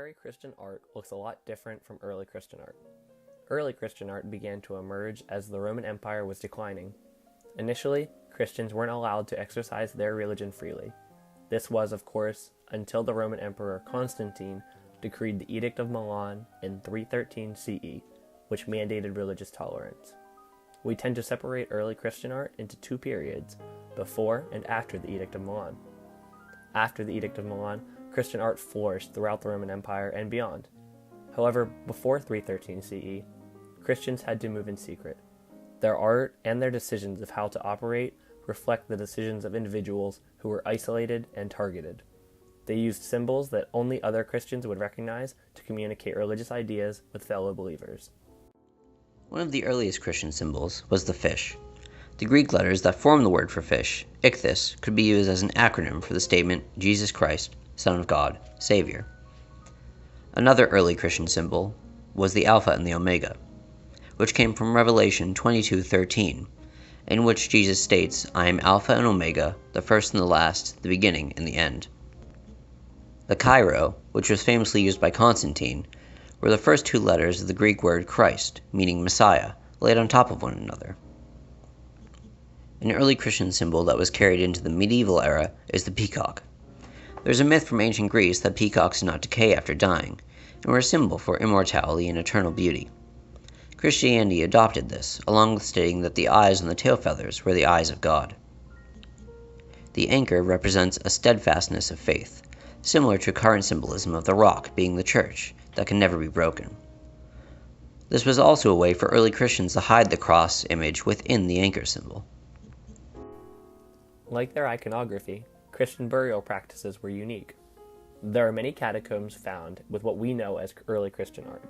contemporary Christian art looks a lot different from early Christian art. Early Christian art began to emerge as the Roman Empire was declining. Initially, Christians weren't allowed to exercise their religion freely. This was, of course, until the Roman Emperor Constantine decreed the Edict of Milan in 313 CE, which mandated religious tolerance. We tend to separate early Christian art into two periods, before and after the Edict of Milan. After the Edict of Milan, Christian art flourished throughout the Roman Empire and beyond. However, before 313 CE, Christians had to move in secret. Their art and their decisions of how to operate reflect the decisions of individuals who were isolated and targeted. They used symbols that only other Christians would recognize to communicate religious ideas with fellow believers. One of the earliest Christian symbols was the fish. The Greek letters that form the word for fish, ichthys, could be used as an acronym for the statement, Jesus Christ, Son of God, Savior. Another early Christian symbol was the Alpha and the Omega, which came from Revelation 22:13, in which Jesus states, I am Alpha and Omega, the first and the last, the beginning and the end. The Chi-Rho, which was famously used by Constantine, were the first two letters of the Greek word Christ, meaning Messiah, laid on top of one another. An early Christian symbol that was carried into the medieval era is the peacock. There's a myth from ancient Greece that peacocks did not decay after dying, and were a symbol for immortality and eternal beauty. Christianity adopted this, along with stating that the eyes on the tail feathers were the eyes of God. The anchor represents a steadfastness of faith, similar to current symbolism of the rock being the church, that can never be broken. This was also a way for early Christians to hide the cross image within the anchor symbol. Like their iconography, Christian burial practices were unique. There are many catacombs found with what we know as early Christian art.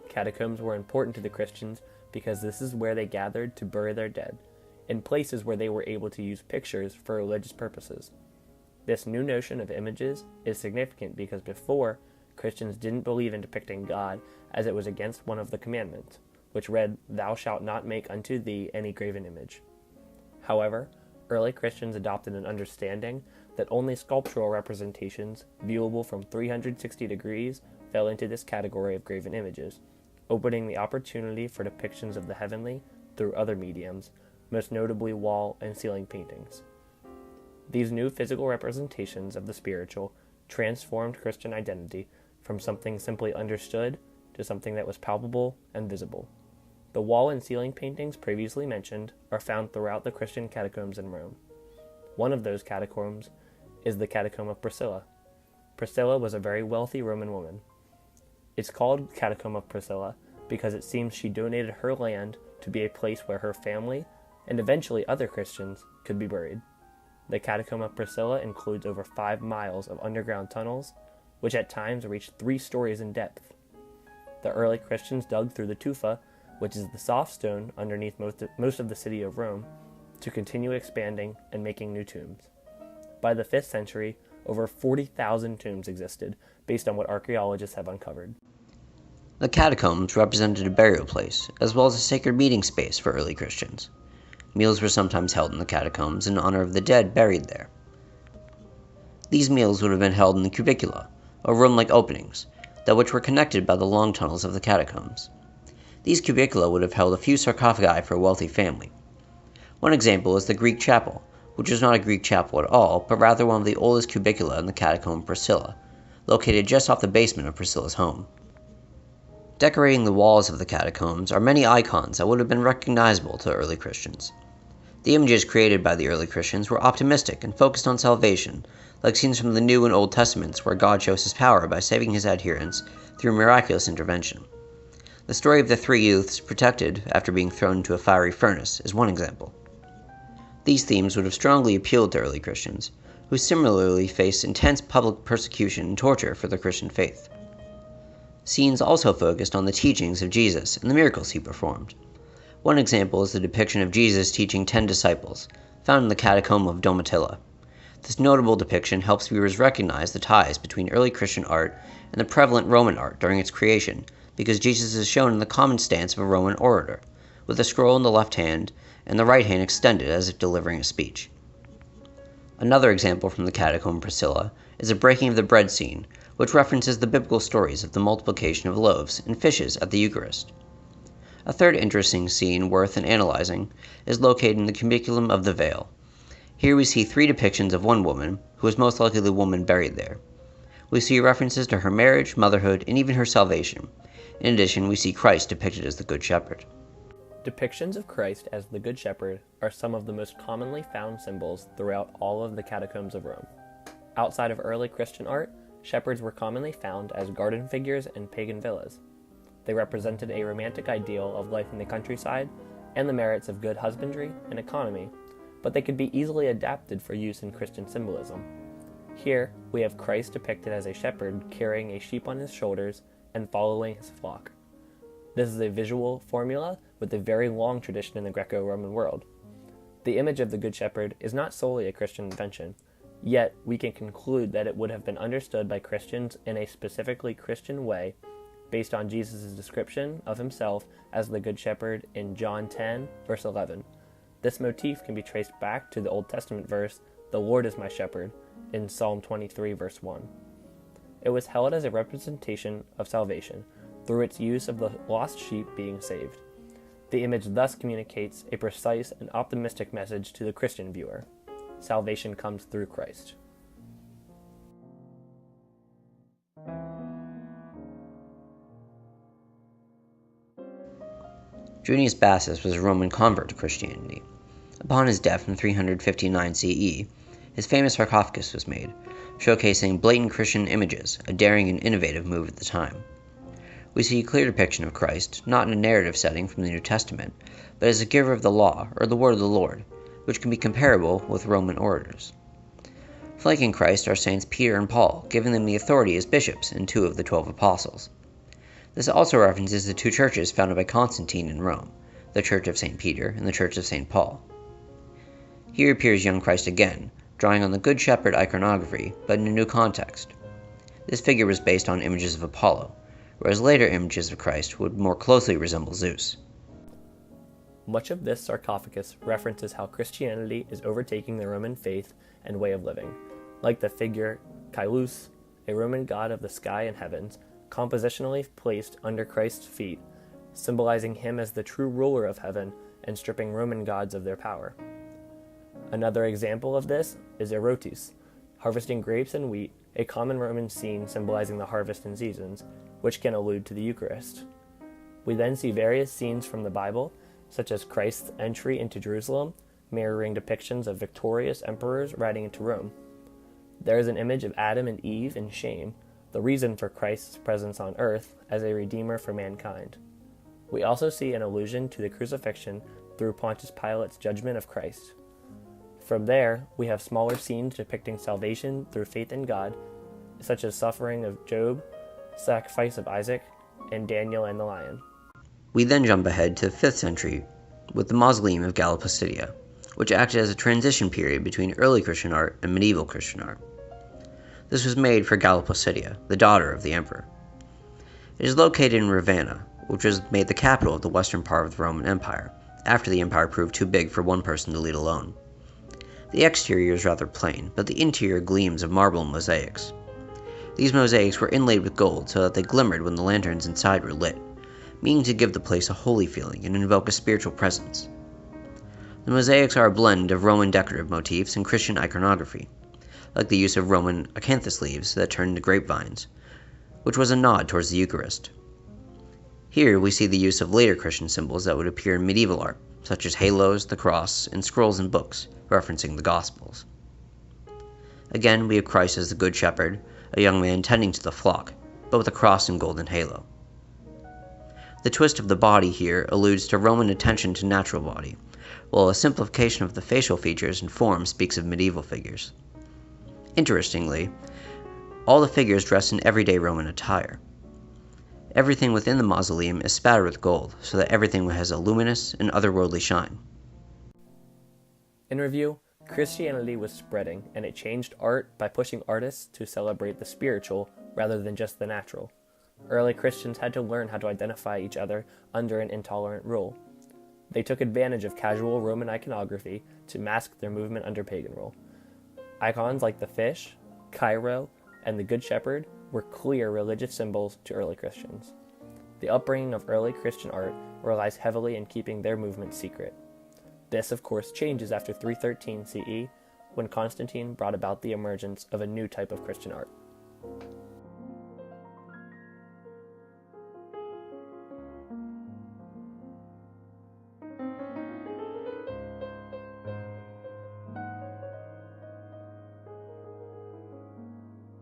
Catacombs were important to the Christians because this is where they gathered to bury their dead, and places where they were able to use pictures for religious purposes. This new notion of images is significant because before, Christians didn't believe in depicting God as it was against one of the commandments, which read, Thou shalt not make unto thee any graven image. However, early Christians adopted an understanding that only sculptural representations, viewable from 360 degrees, fell into this category of graven images, opening the opportunity for depictions of the heavenly through other mediums, most notably wall and ceiling paintings. These new physical representations of the spiritual transformed Christian identity from something simply understood to something that was palpable and visible. The wall and ceiling paintings previously mentioned are found throughout the Christian catacombs in Rome. One of those catacombs is the Catacomb of Priscilla. Priscilla was a very wealthy Roman woman. It's called Catacomb of Priscilla because it seems she donated her land to be a place where her family, and eventually other Christians, could be buried. The Catacomb of Priscilla includes over 5 miles of underground tunnels, which at times reached 3 stories in depth. The early Christians dug through the tufa, which is the soft stone underneath most of the city of Rome, to continue expanding and making new tombs. By the 5th century, over 40,000 tombs existed, based on what archaeologists have uncovered. The catacombs represented a burial place, as well as a sacred meeting space for early Christians. Meals were sometimes held in the catacombs in honor of the dead buried there. These meals would have been held in the cubicula, or room-like openings, which were connected by the long tunnels of the catacombs. These cubicula would have held a few sarcophagi for a wealthy family. One example is the Greek chapel, which was not a Greek chapel at all, but rather one of the oldest cubicula in the Catacomb of Priscilla, located just off the basement of Priscilla's home. Decorating the walls of the catacombs are many icons that would have been recognizable to early Christians. The images created by the early Christians were optimistic and focused on salvation, like scenes from the New and Old Testaments where God shows his power by saving his adherents through miraculous intervention. The story of the 3 youths protected after being thrown into a fiery furnace is one example. These themes would have strongly appealed to early Christians, who similarly faced intense public persecution and torture for their Christian faith. Scenes also focused on the teachings of Jesus and the miracles he performed. One example is the depiction of Jesus teaching 10 disciples, found in the Catacomb of Domitilla. This notable depiction helps viewers recognize the ties between early Christian art and the prevalent Roman art during its creation, because Jesus is shown in the common stance of a Roman orator, with a scroll in the left hand and the right hand extended as if delivering a speech. Another example from the Catacomb Priscilla is a breaking of the bread scene, which references the biblical stories of the multiplication of loaves and fishes at the Eucharist. A third interesting scene worth analyzing is located in the Cubicule of the Veil. Here we see three depictions of one woman, who is most likely the woman buried there. We see references to her marriage, motherhood, and even her salvation. In addition, we see Christ depicted as the Good Shepherd. Depictions of Christ as the Good Shepherd are some of the most commonly found symbols throughout all of the catacombs of Rome. Outside of early Christian art, shepherds were commonly found as garden figures in pagan villas. They represented a romantic ideal of life in the countryside and the merits of good husbandry and economy, but they could be easily adapted for use in Christian symbolism. Here, we have Christ depicted as a shepherd carrying a sheep on his shoulders and following his flock. This is a visual formula with a very long tradition in the Greco-Roman world. The image of the Good Shepherd is not solely a Christian invention, yet we can conclude that it would have been understood by Christians in a specifically Christian way based on Jesus' description of himself as the Good Shepherd in John 10, verse 11. This motif can be traced back to the Old Testament verse, "The Lord is my shepherd," in Psalm 23, verse 1. It was held as a representation of salvation, through its use of the lost sheep being saved. The image thus communicates a precise and optimistic message to the Christian viewer. Salvation comes through Christ. Junius Bassus was a Roman convert to Christianity. Upon his death in 359 CE, his famous sarcophagus was made, showcasing blatant Christian images, a daring and innovative move at the time. We see a clear depiction of Christ, not in a narrative setting from the New Testament, but as a giver of the law, or the word of the Lord, which can be comparable with Roman orators. Flanking Christ are Saints Peter and Paul, giving them the authority as bishops and 2 of the 12 apostles. This also references the 2 churches founded by Constantine in Rome, the Church of St. Peter and the Church of St. Paul. Here appears young Christ again, drawing on the Good Shepherd iconography, but in a new context. This figure was based on images of Apollo, whereas later images of Christ would more closely resemble Zeus. Much of this sarcophagus references how Christianity is overtaking the Roman faith and way of living, like the figure Caelus, a Roman god of the sky and heavens, compositionally placed under Christ's feet, symbolizing him as the true ruler of heaven and stripping Roman gods of their power. Another example of this is Erotis, harvesting grapes and wheat, a common Roman scene symbolizing the harvest and seasons, which can allude to the Eucharist. We then see various scenes from the Bible, such as Christ's entry into Jerusalem, mirroring depictions of victorious emperors riding into Rome. There is an image of Adam and Eve in shame, the reason for Christ's presence on earth as a redeemer for mankind. We also see an allusion to the crucifixion through Pontius Pilate's judgment of Christ. From there, we have smaller scenes depicting salvation through faith in God, such as suffering of Job, sacrifice of Isaac, and Daniel and the lion. We then jump ahead to the 5th century with the Mausoleum of Galla Placidia, which acted as a transition period between early Christian art and medieval Christian art. This was made for Galla Placidia, the daughter of the emperor. It is located in Ravenna, which was made the capital of the western part of the Roman Empire, after the empire proved too big for one person to lead alone. The exterior is rather plain, but the interior gleams of marble mosaics. These mosaics were inlaid with gold so that they glimmered when the lanterns inside were lit, meaning to give the place a holy feeling and invoke a spiritual presence. The mosaics are a blend of Roman decorative motifs and Christian iconography, like the use of Roman acanthus leaves that turned into grapevines, which was a nod towards the Eucharist. Here we see the use of later Christian symbols that would appear in medieval art, such as halos, the cross, and scrolls and books, referencing the Gospels. Again, we have Christ as the Good Shepherd, a young man tending to the flock, but with a cross and golden halo. The twist of the body here alludes to Roman attention to natural body, while a simplification of the facial features and form speaks of medieval figures. Interestingly, all the figures dress in everyday Roman attire. Everything within the mausoleum is spattered with gold, so that everything has a luminous and otherworldly shine. In review, Christianity was spreading, and it changed art by pushing artists to celebrate the spiritual rather than just the natural. Early Christians had to learn how to identify each other under an intolerant rule. They took advantage of casual Roman iconography to mask their movement under pagan rule. Icons like the fish, Cairo, and the Good Shepherd were clear religious symbols to early Christians. The upbringing of early Christian art relies heavily in keeping their movement secret. This, of course, changes after 313 CE, when Constantine brought about the emergence of a new type of Christian art.